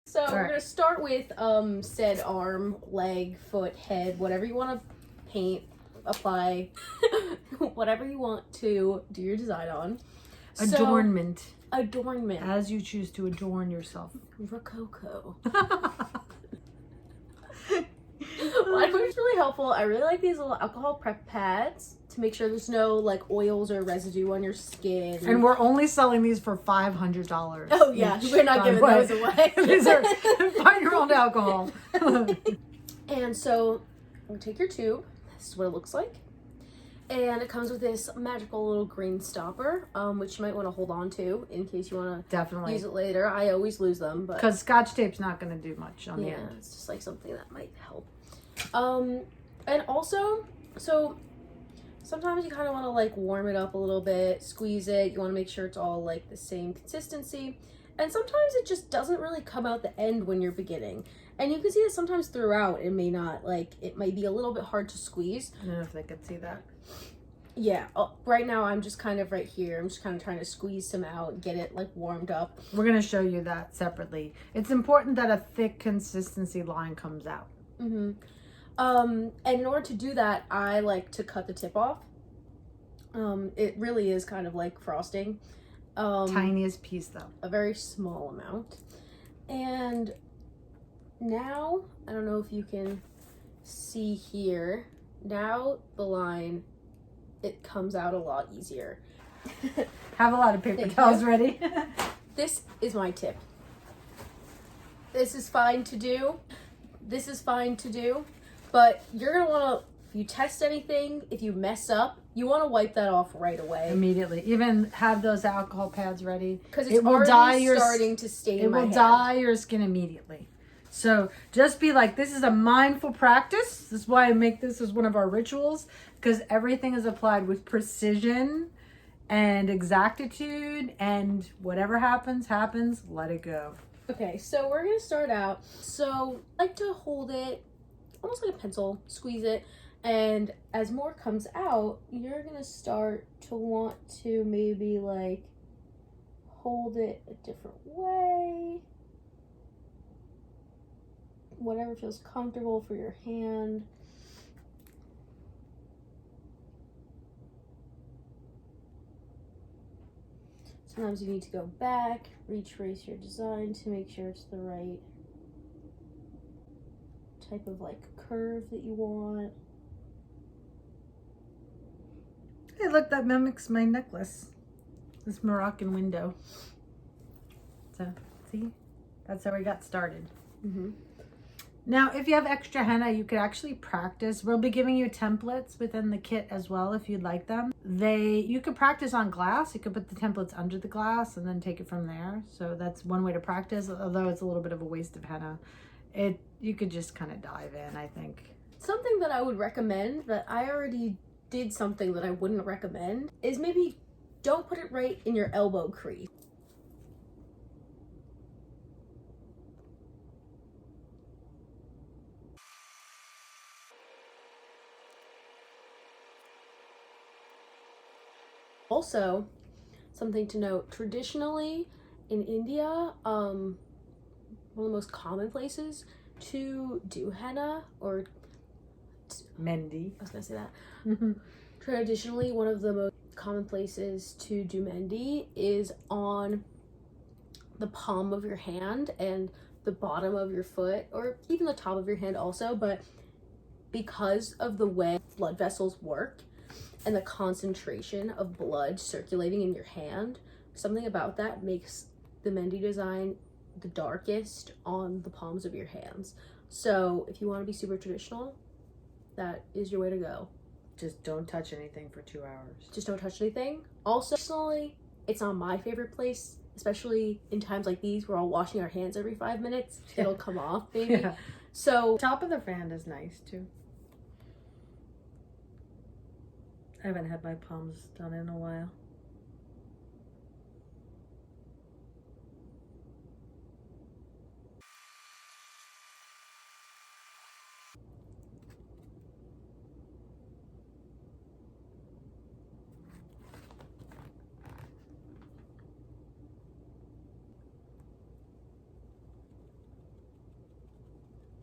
So we're going to start with said arm, leg, foot, head, whatever you want to paint, apply, whatever you want to do your design on. Adornment. Adornment. As you choose to adorn yourself. Rococo. Well, I think it's really helpful. I really like these little alcohol prep pads to make sure there's no like oils or residue on your skin. And we're only selling these for $500. Oh yeah, we're not giving those away. These are find your own alcohol. And so I'm gonna take your tube. This is what it looks like. And it comes with this magical little green stopper, which you might want to hold on to in case you want to use it later. I always lose them, but because Scotch tape's not going to do much on the end. Yeah, it's just like something that might help. And also, so sometimes you kind of want to like warm it up a little bit, squeeze it. You want to make sure it's all like the same consistency. And sometimes it just doesn't really come out the end when you're beginning. And you can see that sometimes throughout it may not, like, it might be a little bit hard to squeeze. I don't know if they could see that. Yeah, right now I'm just kind of right here. I'm just kind of trying to squeeze some out, get it like warmed up. We're going to show you that separately. It's important that a thick consistency line comes out. Mm-hmm. And in order to do that, I like to cut the tip off. It really is kind of like frosting. Tiniest piece though. A very small amount. And now, I don't know if you can see here, now the line, it comes out a lot easier. Have a lot of paper towels ready. This is my tip. This is fine to do. This is fine to do. But you're going to want to, if you test anything, if you mess up, you want to wipe that off right away. Immediately. Even have those alcohol pads ready. Because it's already starting to stain my hand. It will dye your skin immediately. So just be like, this is a mindful practice. This is why I make this as one of our rituals. Because everything is applied with precision and exactitude. And whatever happens, happens. Let it go. Okay, so we're going to start out. So I like to hold it almost like a pencil, squeeze it, and as more comes out, you're gonna start to want to maybe like hold it a different way, whatever feels comfortable for your hand. Sometimes you need to go back, retrace your design to make sure it's the right type of like curve that you want. Hey, look, that mimics my necklace. This Moroccan window. So, see? That's how we got started. Mm-hmm. Now, if you have extra henna, you could actually practice. We'll be giving you templates within the kit as well if you'd like them. You could practice on glass. You could put the templates under the glass and then take it from there. So that's one way to practice, although it's a little bit of a waste of henna. You could just kind of dive in, I think. Something that I would recommend, that I already did something that I wouldn't recommend, is maybe don't put it right in your elbow crease. Also, something to note, traditionally in India, one of the most common places to do henna, or Mendhi. I was gonna say that. Traditionally, one of the most common places to do Mendhi is on the palm of your hand and the bottom of your foot, or even the top of your hand also, but because of the way blood vessels work and the concentration of blood circulating in your hand, something about that makes the Mendhi design the darkest on the palms of your hands. So if you want to be super traditional, that is your way to go. Just don't touch anything for 2 hours. Just don't touch anything. Also, personally, it's not my favorite place, especially in times like these, we're all washing our hands every 5 minutes. It'll come off, maybe. Yeah. So Top of the fan is nice too. I haven't had my palms done in a while.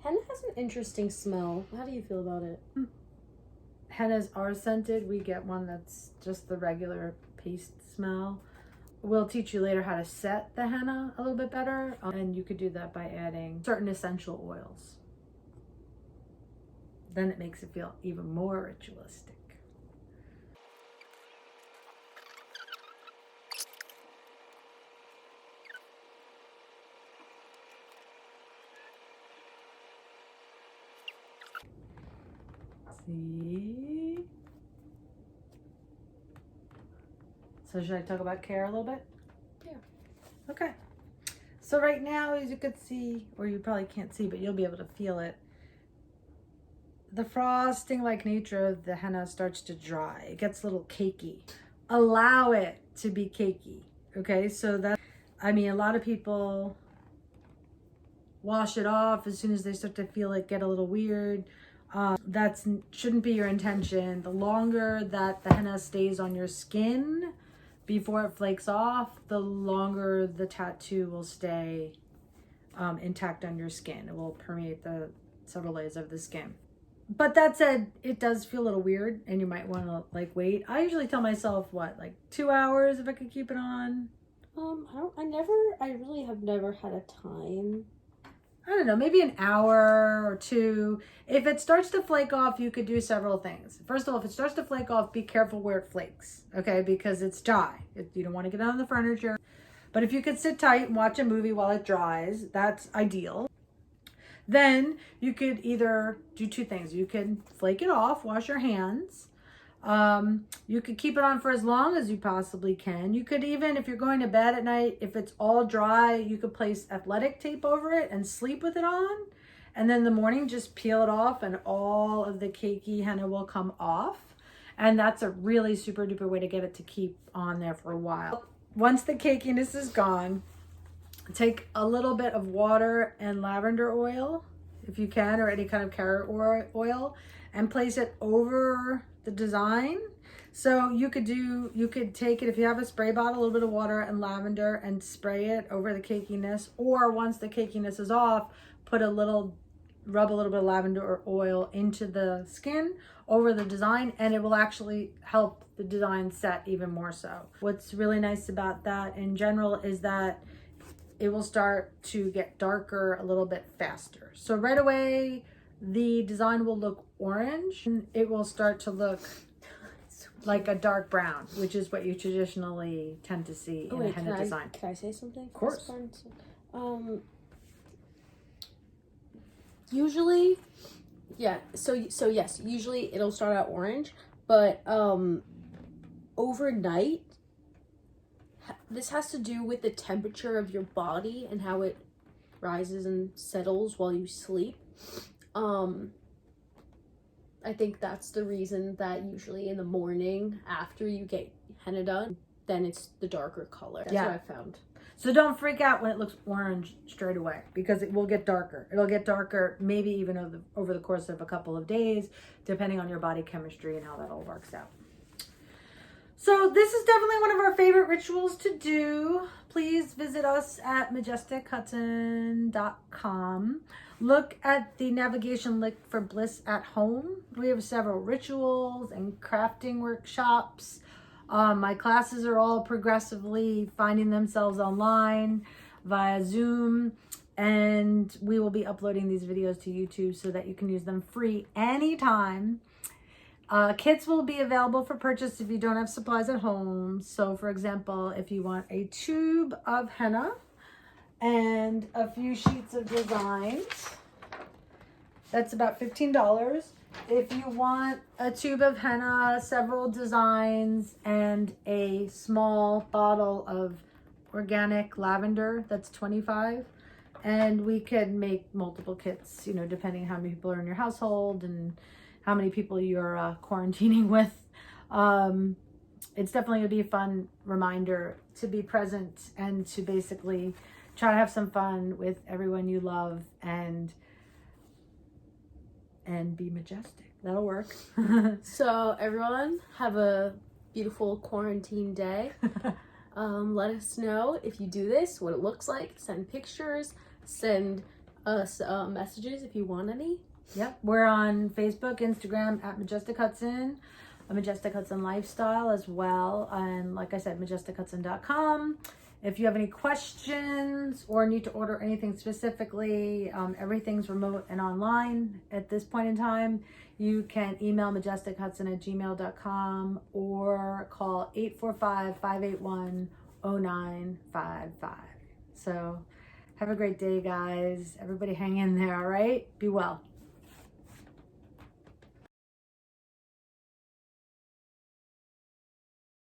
Henna has an interesting smell. How do you feel about it? Hennas are scented. We get one that's just the regular paste smell. We'll teach you later how to set the henna a little bit better. And you could do that by adding certain essential oils. Then it makes it feel even more ritualistic. See? So should I talk about care a little bit? Yeah. Okay. So right now, as you could see, or you probably can't see, but you'll be able to feel it, the frosting-like nature of the henna starts to dry. It gets a little cakey. Allow it to be cakey. Okay, so that, I mean, a lot of people wash it off as soon as they start to feel it get a little weird. That shouldn't be your intention. The longer that the henna stays on your skin before it flakes off, the longer the tattoo will stay intact on your skin. It will permeate the several layers of the skin. But that said, it does feel a little weird and you might want to like wait. I usually tell myself what, like 2 hours if I could keep it on. I really have never had a time. I don't know, maybe an hour or two. If it starts to flake off, you could do several things. First of all, if it starts to flake off, be careful where it flakes, okay? Because it's dry. You don't want to get on the furniture. But if you could sit tight and watch a movie while it dries, that's ideal. Then you could either do two things. You could flake it off, wash your hands. You could keep it on for as long as you possibly can. You could even, if you're going to bed at night, if it's all dry, you could place athletic tape over it and sleep with it on. And then in the morning, just peel it off and all of the cakey henna will come off. And that's a really super duper way to get it to keep on there for a while. Once the cakiness is gone, take a little bit of water and lavender oil, if you can, or any kind of carrot oil, and place it over the design. So you could take it, if you have a spray bottle, a little bit of water and lavender and spray it over the cakiness, or once the cakiness is off, rub a little bit of lavender oil into the skin over the design, and it will actually help the design set even more so. What's really nice about that in general is that it will start to get darker a little bit faster. So right away, the design will look orange and it will start to look like a dark brown, which is what you traditionally tend to see in a henna design. Can I say something? Of course. Usually, yeah, so yes, usually it'll start out orange, but overnight, this has to do with the temperature of your body and how it rises and settles while you sleep. I think that's the reason that usually in the morning after you get henna done, then it's the darker color. That's what I found. So don't freak out when it looks orange straight away, because it will get darker. It'll get darker maybe even over the course of a couple of days, depending on your body chemistry and how that all works out. So this is definitely one of our favorite rituals to do. Please visit us at majestichudson.com. Look at the navigation link for Bliss at Home. We have several rituals and crafting workshops. My classes are all progressively finding themselves online via Zoom, and we will be uploading these videos to YouTube so that you can use them free anytime. Kits will be available for purchase if you don't have supplies at home. So for example, if you want a tube of henna and a few sheets of designs, that's about $15. If you want a tube of henna, several designs, and a small bottle of organic lavender, that's $25. And we can make multiple kits, you know, depending on how many people are in your household and how many people you're quarantining with. It's definitely gonna be a fun reminder to be present and to basically try to have some fun with everyone you love and be majestic. That'll work. So everyone, have a beautiful quarantine day. Let us know if you do this, what it looks like. Send pictures, send us messages if you want any. Yep. We're on Facebook, Instagram at Majestic Hudson, a Majestic Hudson Lifestyle as well. And like I said, MajesticHudson.com. If you have any questions or need to order anything specifically, everything's remote and online at this point in time. You can email majestichudson@gmail.com or call 845-581-0955. So have a great day, guys. Everybody hang in there, all right? Be well.